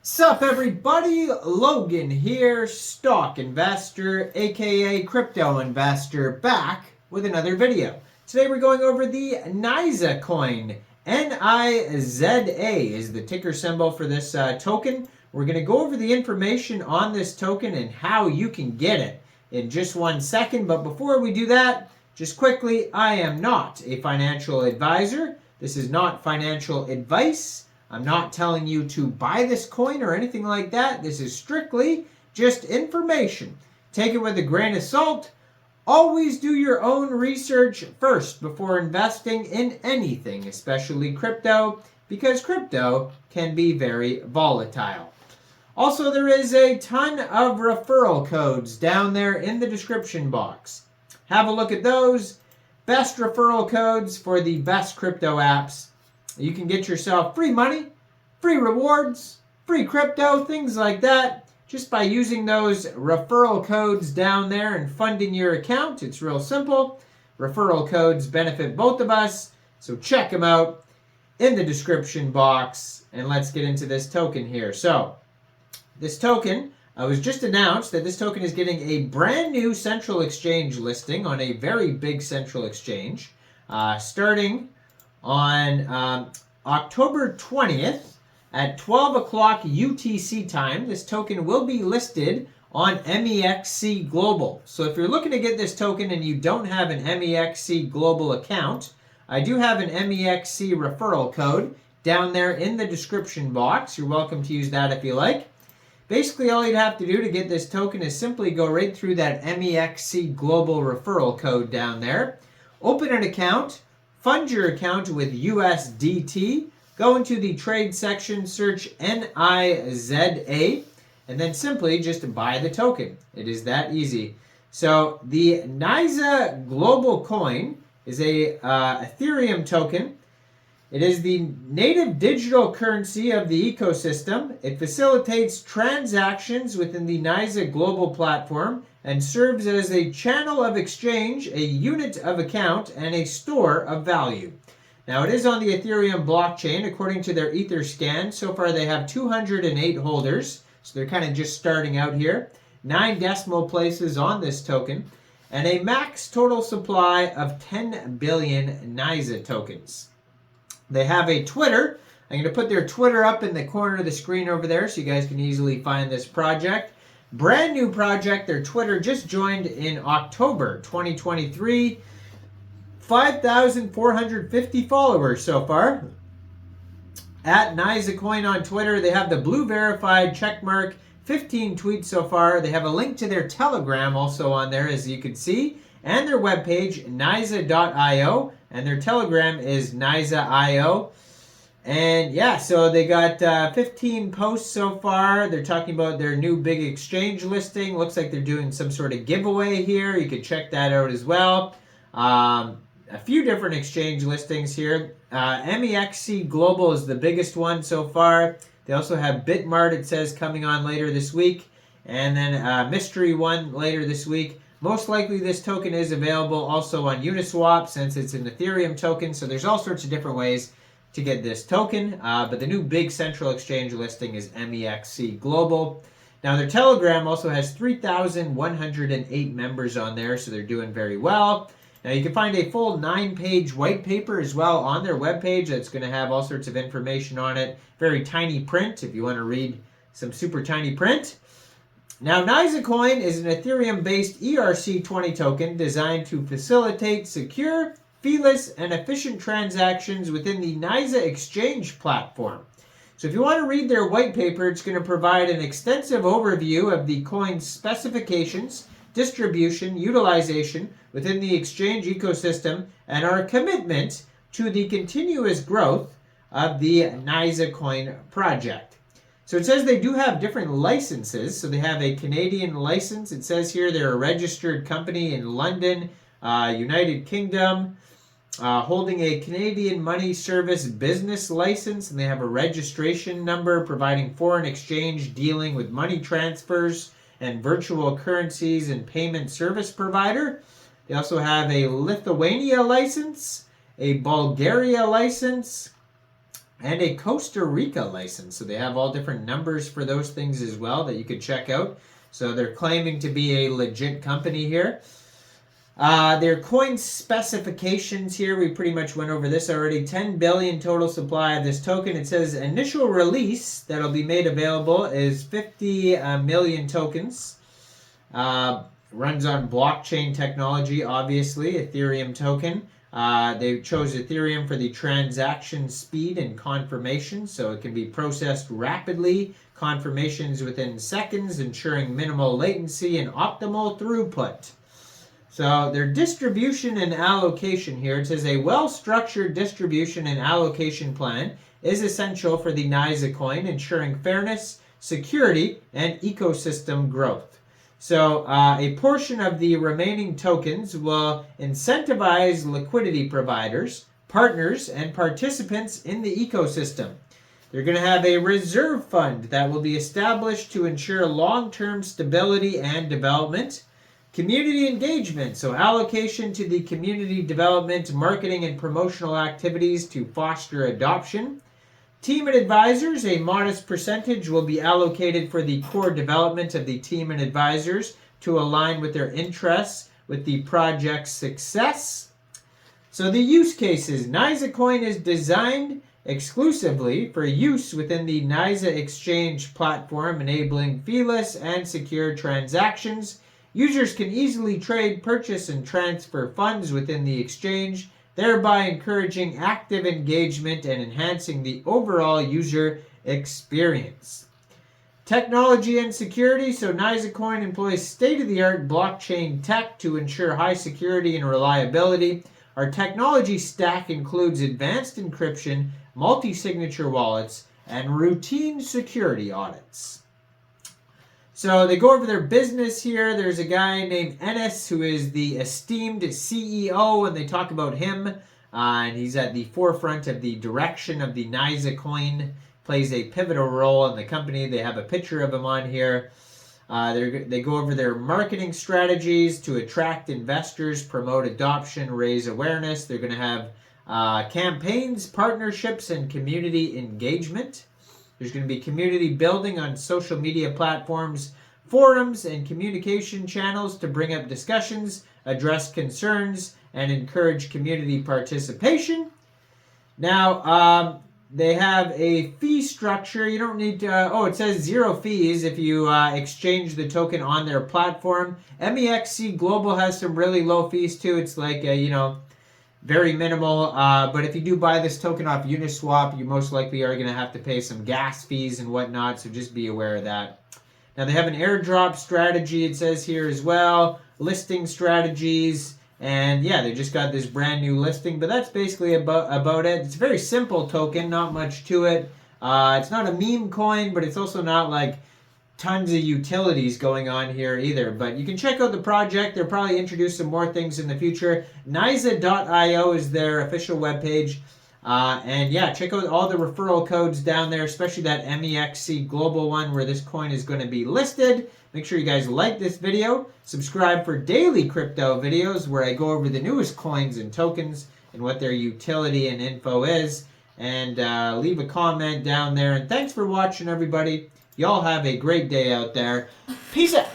Sup everybody, Logan here, stock investor, aka crypto investor, back with another video. Today we're going over the Nizacoin. N-I-Z-A is the ticker symbol for this token. We're going to go over the information on this token and how you can get it in just 1 second. But before we do that, just quickly, I am not a financial advisor. This is not financial advice. I'm not telling you to buy this coin or anything like that. This is strictly just information. Take it with a grain of salt. Always do your own research first before investing in anything, especially crypto, because crypto can be very volatile. Also, there is a ton of referral codes down there in the description box. Have a look at those. Best referral codes for the best crypto apps. You can get yourself free money, free rewards, free crypto, things like that, just by using those referral codes down there and funding your account. It's real simple. Referral codes benefit both of us, so check them out in the description box. And let's get into this token here. So, this token was just announced that this token is getting a brand new central exchange listing on a very big central exchange, starting on October 20th at 12 o'clock UTC time. This token will be listed on Mexc Global. So if you're looking to get this token and you don't have an Mexc Global account, I do have an Mexc referral code down there in the description box. You're welcome to use that if you like. Basically, all you'd have to do to get this token is simply go right through that Mexc Global referral code down there, open an account, fund your account with USDT, go into the trade section, search NIZA, and then simply just buy the token. It is that easy. So the Niza Global Coin is a Ethereum token. It is the native digital currency of the ecosystem. It facilitates transactions within the Niza Global platform and serves as a channel of exchange, a unit of account, and a store of value. Now, it is on the Ethereum blockchain, according to their Etherscan. So far, they have 208 holders, so they're kind of just starting out here. 9 decimal places on this token, and a max total supply of 10 billion Niza tokens. They have a Twitter. I'm going to put their Twitter up in the corner of the screen over there so you guys can easily find this project. Brand new project. Their Twitter just joined in October 2023. 5,450 followers so far. At Nizacoin on Twitter, they have the blue verified checkmark. 15 tweets so far. They have a link to their Telegram also on there, as you can see, and their webpage, Niza.io, and their Telegram is Niza.io. And yeah, so they got 15 posts so far. They're talking about their new big exchange listing. Looks like they're doing some sort of giveaway here. You can check that out as well. A few different exchange listings here. Mexc Global is the biggest one so far. They also have Bitmart, it says, coming on later this week. And then a mystery one later this week. Most likely this token is available also on Uniswap since it's an Ethereum token. So there's all sorts of different ways to get this token, but the new big central exchange listing is Mexc Global. Now their Telegram also has 3,108 members on there, so they're doing very well. Now you can find a full 9-page white paper as well on their webpage that's going to have all sorts of information on it. Very tiny print if you want to read some super tiny print. Now Nizacoin is an Ethereum-based ERC20 token designed to facilitate secure, feeless, and efficient transactions within the Niza exchange platform. So if you want to read their white paper, it's going to provide an extensive overview of the coin's specifications, distribution, utilization within the exchange ecosystem, and our commitment to the continuous growth of the Nizacoin project. So it says they do have different licenses. So they have a Canadian license. It says here they're a registered company in London, United Kingdom, holding a Canadian Money Service business license, and they have a registration number providing foreign exchange dealing with money transfers and virtual currencies and payment service provider. They also have a Lithuania license, a Bulgaria license, and a Costa Rica license. So they have all different numbers for those things as well that you could check out. So they're claiming to be a legit company here. Their coin specifications here, we pretty much went over this already. 10 billion total supply of this token. It says initial release that'll be made available is 50 million tokens. Runs on blockchain technology, obviously, Ethereum token. They chose Ethereum for the transaction speed and confirmation, so it can be processed rapidly, confirmations within seconds, ensuring minimal latency and optimal throughput. So their distribution and allocation here, it says a well-structured distribution and allocation plan is essential for the Nizacoin, ensuring fairness, security, and ecosystem growth. So a portion of the remaining tokens will incentivize liquidity providers, partners, and participants in the ecosystem. They're going to have a reserve fund that will be established to ensure long-term stability and development. Community engagement, so allocation to the community development, marketing, and promotional activities to foster adoption. Team and advisors, a modest percentage will be allocated for the core development of the team and advisors to align with their interests with the project's success. So the use cases, Nizacoin is designed exclusively for use within the Niza exchange platform, enabling feeless and secure transactions. Users can easily trade, purchase, and transfer funds within the exchange, thereby encouraging active engagement and enhancing the overall user experience. Technology and security. So Nizacoin employs state-of-the-art blockchain tech to ensure high security and reliability. Our technology stack includes advanced encryption, multi-signature wallets, and routine security audits. So they go over their business here. There's a guy named Enes who is the esteemed CEO, and they talk about him. And he's at the forefront of the direction of the Nizacoin, plays a pivotal role in the company. They have a picture of him on here. They go over their marketing strategies to attract investors, promote adoption, raise awareness. They're going to have campaigns, partnerships, and community engagement. There's going to be community building on social media platforms, forums, and communication channels to bring up discussions, address concerns, and encourage community participation. Now, they have a fee structure. You don't need to, it says 0 fees if you exchange the token on their platform. Mexc Global has some really low fees too. It's like, very minimal, but if you do buy this token off Uniswap, you most likely are going to have to pay some gas fees and whatnot, so just be aware of that. Now they have an airdrop strategy, it says here as well, listing strategies, and yeah, they just got this brand new listing, but that's basically about it. It's a very simple token, not much to it. It's not a meme coin, but it's also not like tons of utilities going on here either, but you can check out the project. They'll probably introduce some more things in the future. Niza.io is their official webpage. And yeah, check out all the referral codes down there, especially that Mexc Global one where this coin is going to be listed. Make sure you guys like this video. Subscribe for daily crypto videos where I go over the newest coins and tokens and what their utility and info is. And leave a comment down there. And thanks for watching, everybody. Y'all have a great day out there. Peace out.